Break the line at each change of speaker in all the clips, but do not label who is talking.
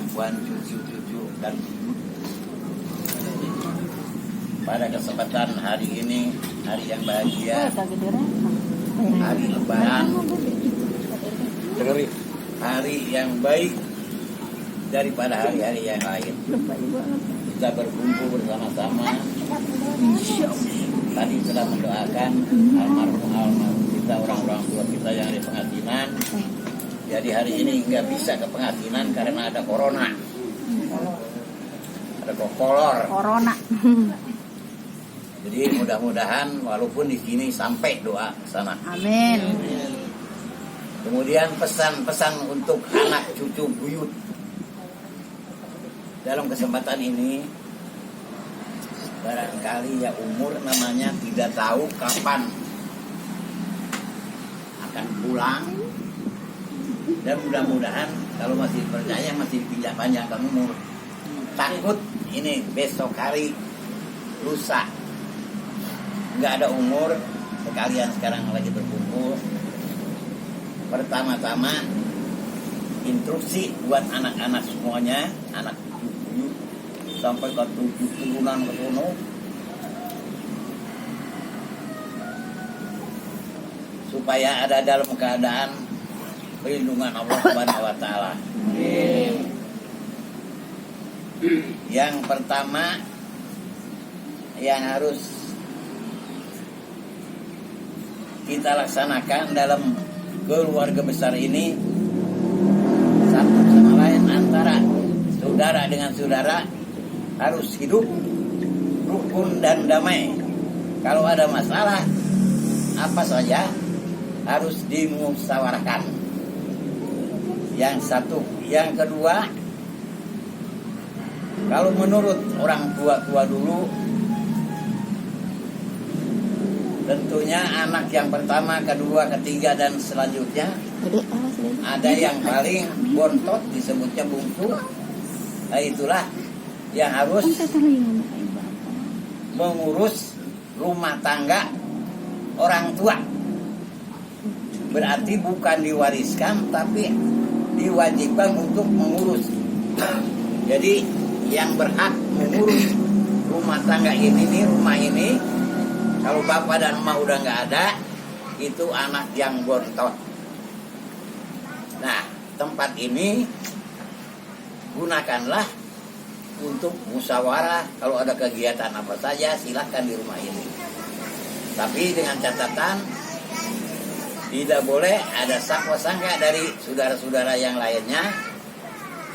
perempuan, cucu-cucu dan ibu. Pada kesempatan hari ini, hari yang bahagia, hari Lebaran, hari yang baik daripada hari-hari yang lain. Kita berkumpul bersama-sama. Tadi sudah mendoakan almarhum kita, orang-orang tua kita yang di pengasinan. Jadi hari ini nggak bisa ke pengasinan karena ada corona, ada corona. Jadi mudah-mudahan walaupun di sini sampai doa ke sana.
Amin.
Kemudian pesan-pesan untuk anak cucu buyut. Dalam kesempatan ini, barangkali ya umur namanya tidak tahu kapan akan pulang. Dan mudah-mudahan kalau masih percaya masih tidak panjangkan umur. Takut ini besok hari lusa nggak ada umur. Sekalian sekarang lagi berkumpul. Pertama-tama instruksi buat anak-anak semuanya, anak cucu sampai ke 7 turunan ke sono. Supaya ada dalam keadaan perlindungan Allah Subhanahu wa taala. Yang pertama yang harus kita laksanakan dalam keluarga besar ini, satu sama lain antara saudara dengan saudara harus hidup rukun dan damai. Kalau ada masalah apa saja harus dimusyawarahkan. Yang satu, yang kedua, kalau menurut orang tua dulu, tentunya anak yang pertama, kedua, ketiga dan selanjutnya ada yang paling bontot disebutnya bungsu. Nah, itulah yang harus mengurus rumah tangga orang tua. Berarti bukan diwariskan tapi diwajibkan untuk mengurus. Jadi yang berhak mengurus rumah tangga ini, rumah ini, kalau bapak dan emak udah nggak ada, itu anak yang bontot. Nah, tempat ini gunakanlah untuk musyawarah. Kalau ada kegiatan apa saja silahkan di rumah ini. Tapi dengan catatan tidak boleh ada sakwa-sangka dari saudara-saudara yang lainnya.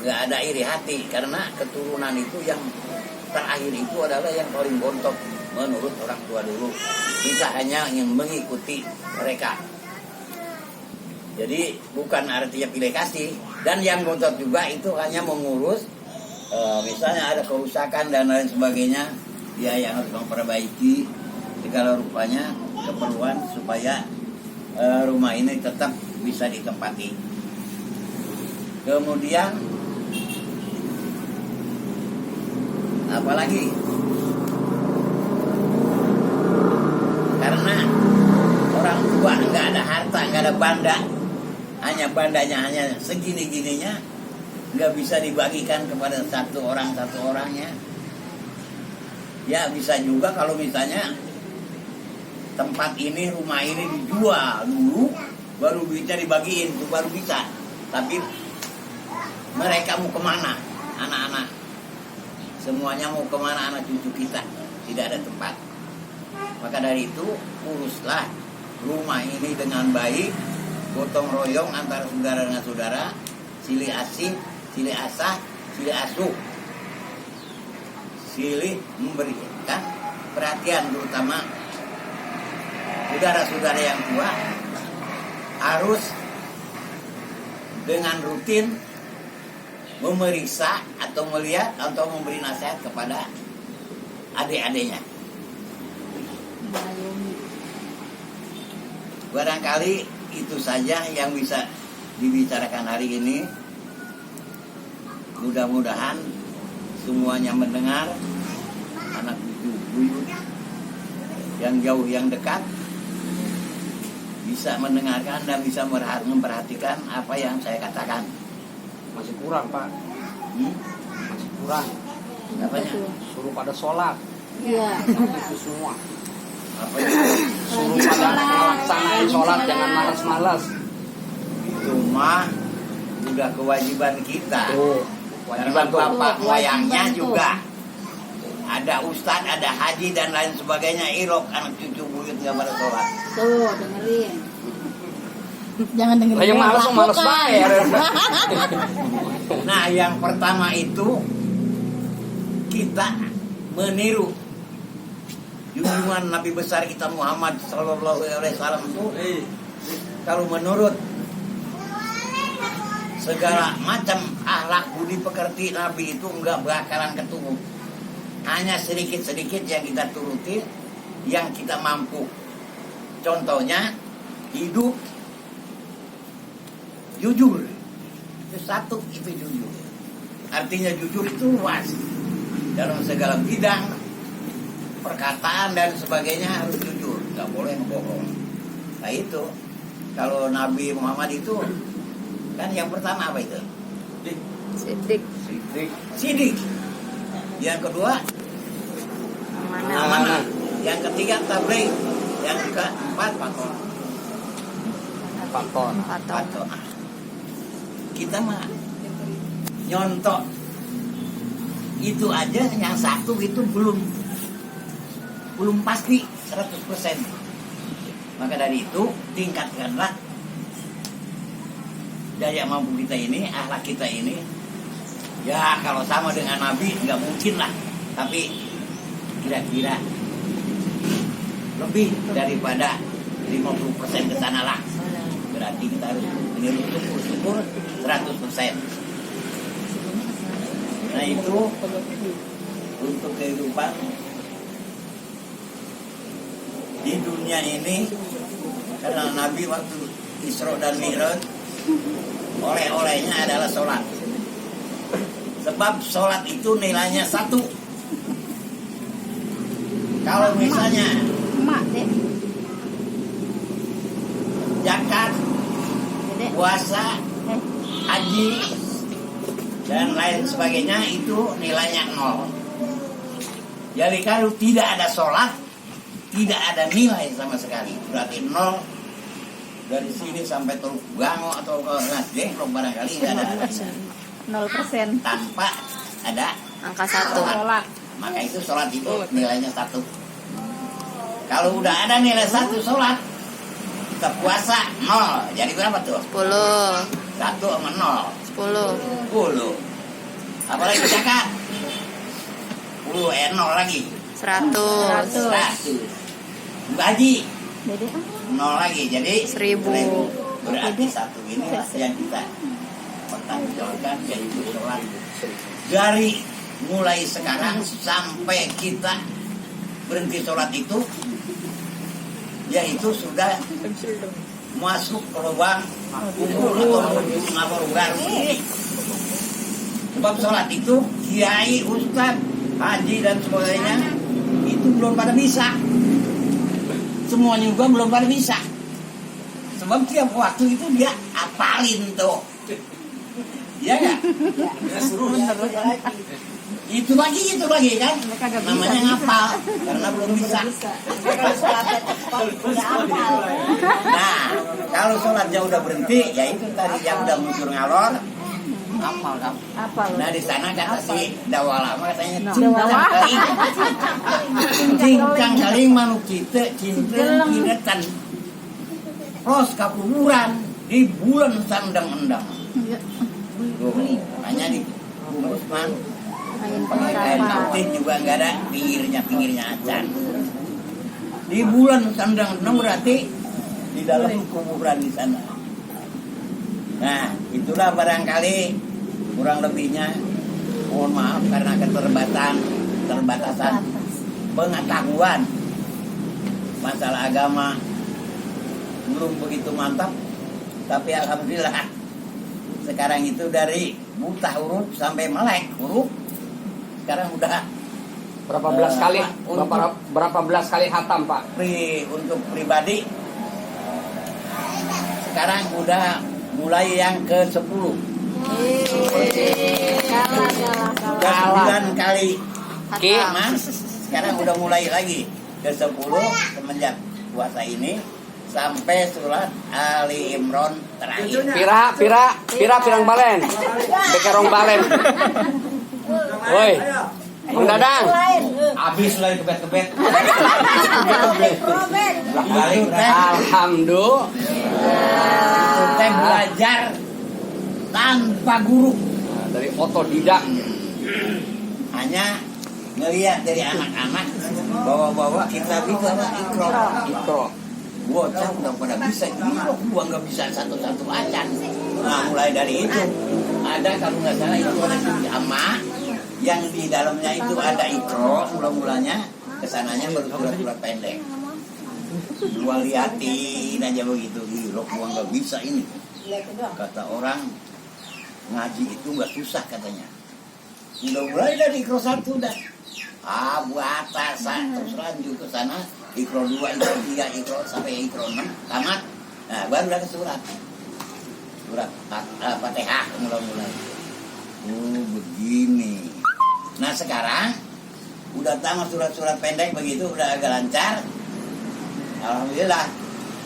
Nggak ada iri hati, karena keturunan itu yang terakhir itu adalah yang paling bontot menurut orang tua dulu. Kita hanya ingin mengikuti mereka. Jadi bukan artinya pilih kasih. Dan yang bontot juga itu hanya mengurus misalnya ada kerusakan dan lain sebagainya, dia yang harus memperbaiki segala rupanya keperluan supaya rumah ini tetap bisa ditempati. Kemudian apalagi karena orang tua nggak ada harta, nggak ada banda, hanya bandanya hanya segini-gininya, nggak bisa dibagikan kepada satu orangnya. Ya bisa juga kalau misalnya tempat ini, rumah ini dijual dulu, baru bisa dibagiin, itu baru bisa. Tapi mereka mau kemana? Anak-anak semuanya mau kemana? Anak cucu kita tidak ada tempat. Maka dari itu uruslah rumah ini dengan baik, gotong royong antara saudara dengan saudara, silih asih, silih asah, silih asuh, silih memberikan perhatian, terutama saudara-saudara yang tua harus dengan rutin memeriksa atau melihat atau memberi nasihat kepada adik-adiknya. Barangkali itu saja yang bisa dibicarakan hari ini. Mudah-mudahan semuanya mendengar, anak cucu buyut yang jauh yang dekat bisa mendengarkan dan bisa memperhatikan apa yang saya katakan.
Masih kurang, Pak.
Masih kurang.
Apanya?
Suruh pada sholat.
Iya.
Itu semua.
Apanya?
Suruh pada melaksanakan sholat, jangan malas-malas.
Itu mah udah kewajiban kita.
Tuh,
Karena
kewajiban tuh.
bapak moyangnya
Kewajiban tuh.
juga ada ustadz, ada haji dan lain sebagainya. Irok anak cucu buyut nggak pada sholat.
Tuh, dengerin. Jangan dengerin.
Lah yang malas malas bayar.
Nah, yang pertama itu kita meniru junjungan Nabi besar kita Muhammad Sallallahu Alaihi Wasallam itu. Kalau menurut segala macam akhlak budi pekerti Nabi itu enggak bakalan ketemu. Hanya sedikit-sedikit yang kita turuti, yang kita mampu. Contohnya hidup jujur. Itu satu, itu jujur. Artinya jujur itu luas. Dalam segala bidang, perkataan dan sebagainya harus jujur. Nggak boleh bohong. Nah itu, kalau Nabi Muhammad itu, kan yang pertama apa itu?
Sidik.
Sidik. Yang kedua, amanah. Yang ketiga, tabligh. Yang keempat,
Faktor.
patuh. Kita mah nyontok itu aja, yang satu itu belum pasti 100%. Maka dari itu tingkatkanlah daya mampu kita ini, akhlak kita ini. Ya kalau sama dengan Nabi nggak mungkin lah, tapi kira-kira lebih daripada 50% ke sana lah. Berarti kita harus meniru syukur 100%. Nah itu untuk kehidupan di dunia ini, karena Nabi waktu Isra dan Mi'raj oleh-olehnya adalah sholat. Sebab sholat itu nilainya 1. Kalau misalnya
Emak, Dek.
zakat,
Dek.
puasa, haji dan lain sebagainya itu nilainya 0. Jadi kalau tidak ada sholat, tidak ada nilai sama sekali. Berarti 0 dari sini sampai Teluk Gango atau ke Nasjengklok barangkali nggak ada
0%.
tanpa ada
Angka 1.
Sholat.
Maka itu sholat itu nilainya 1. Kalau udah ada nilai 1 sholat, kita puasa 0. Jadi berapa tuh?
10.
1 sama 0.
10.
10. Apalagi zakat? 10, 0 lagi.
100.
100. Haji
Dede,
0 lagi. Jadi
1000.
Berarti 1 ini yang kita pertanggungjawabkan, yaitu sholat. Dari mulai sekarang sampai kita berhenti sholat itu, yaitu sudah masuk ke lubang kubur atau ngabur baru. Sebab sholat itu kiai, ustaz, haji dan sebagainya itu belum pada bisa. Semuanya juga belum pada bisa. Sebab tiap waktu itu dia apalin tuh. Iya nggak? Itu lagi kan? Namanya ngapal karena belum bisa. Nah, kalau sholatnya udah berhenti, ya itu tadi yang udah muncul ngalor, hafal kamu.
Hafal.
Nah di sana kata si Dawalama katanya
Dawala.
cincang kaling manuk cite cincang kinetan pros kapuburan di bulan sandang endang. Hanya di bungkus man pakai kain putih juga nggak ada pinggirnya acan. Di bulan sandang endang berarti di dalam kuburan di sana. Nah itulah barangkali kurang lebihnya, mohon maaf karena keterbatasan pengetahuan masalah agama belum begitu mantap, tapi alhamdulillah sekarang itu dari buta huruf sampai melek huruf sekarang udah
Berapa belas kali? Berapa belas kali hatam, Pak?
untuk pribadi sekarang udah mulai yang ke-10.
Kalah
Udah
kalah.
9 kali
Ki.
Mas, sekarang udah mulai lagi ke 10 semenjak puasa ini sampai surat Ali Imran terakhir.
Pira pirang balen. Bekerong balen. Woi. Mang Dadang.
Habis lah kebet-kebet.
Itu teh,
Alhamdulillah.
itu teh belajar tanpa guru,
Nah, dari otodidak.
hanya ngelihat dari anak-anak bawa-bawa kitab itu apa Iqra.
Ikro.
Bocah udah pada bisa gila, gua nggak bisa satu-satu acan. Nah mulai dari itu ada kalau nggak salah itu ada jama yang di dalamnya itu ada Iqra mula-mulanya, kesananya baru surat-surat pendek. Gua liatin aja begitu, gila gua nggak bisa ini. Kata orang ngaji itu nggak susah katanya. Udah mulai dari Iqra 1 dah. Buat atas terus lanjut ke sana Iqra 2, Iqra 3, Iqra sampai Iqra 6 tamat. Nah baru udah ke surat Fatihah mulai. Begini. Nah sekarang udah tamat surat-surat pendek begitu, udah agak lancar. Alhamdulillah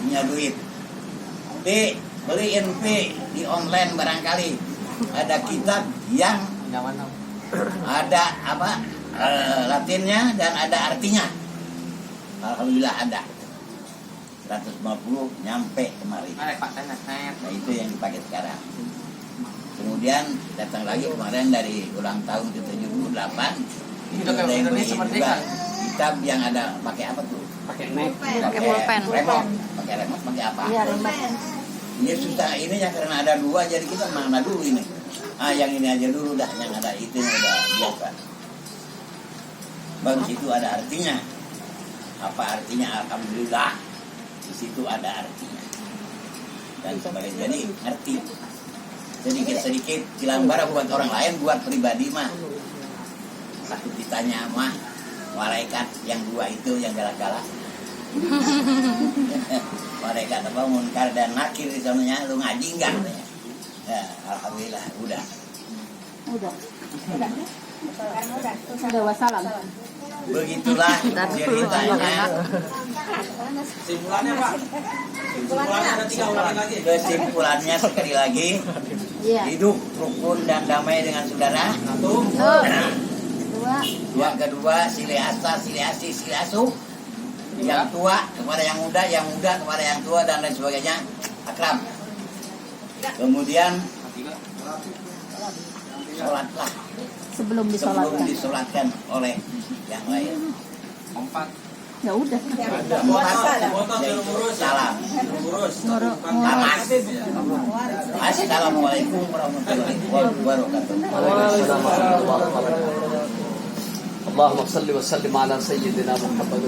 punya duit. Beliin di online barangkali ada kitab yang ada apa Latinnya dan ada artinya. Alhamdulillah ada 150 nyampe kemarin. Nah itu yang dipakai sekarang. Kemudian datang lagi kemarin dari ulang tahun ke-78 itu ada yang beli juga kitab yang ada pakai apa tuh?
Pakai nek.
Pakai pulpen.
Pakai remote, pakai apa?
Iya, remote.
Ini susah ini ya karena ada 2 jadi kita mana dulu ini. Yang ini aja dulu dah, yang ada itu yang udah biasa. Baru situ ada artinya. Apa artinya? Alhamdulillah. Di situ ada artinya. Dan sebagai jadi ngerti. Sedikit-sedikit cilang-bara buat orang lain, buat pribadi mah. Takut ditanya mah malaikat yang 2 itu yang galak-galak. Malaikat apa munkar dan nakir di sananya, lu ngaji enggak? Ya, alhamdulillah udah.
Udah wassalam.
Begitulah ceritanya.
Simpulannya Pak. Simpulannya ada 3 ulangan lagi.
Kesimpulannya sekali lagi,
Iya.
hidup rukun dan damai dengan saudara.
1.
Dua.
Kedua, silih asa, silih asi, silih asuh. Yang tua kepada yang muda kepada yang tua dan lain sebagainya, akrab. Kemudian sholatlah
Sebelum
sebelum
disolatkan.
disolatkan oleh yang lain.
4.
Ya udah.
Salam. Tamat. Assalamualaikum warahmatullahi wabarakatuh.
Allahumma salli wa sallim ala sayyidina Muhammad.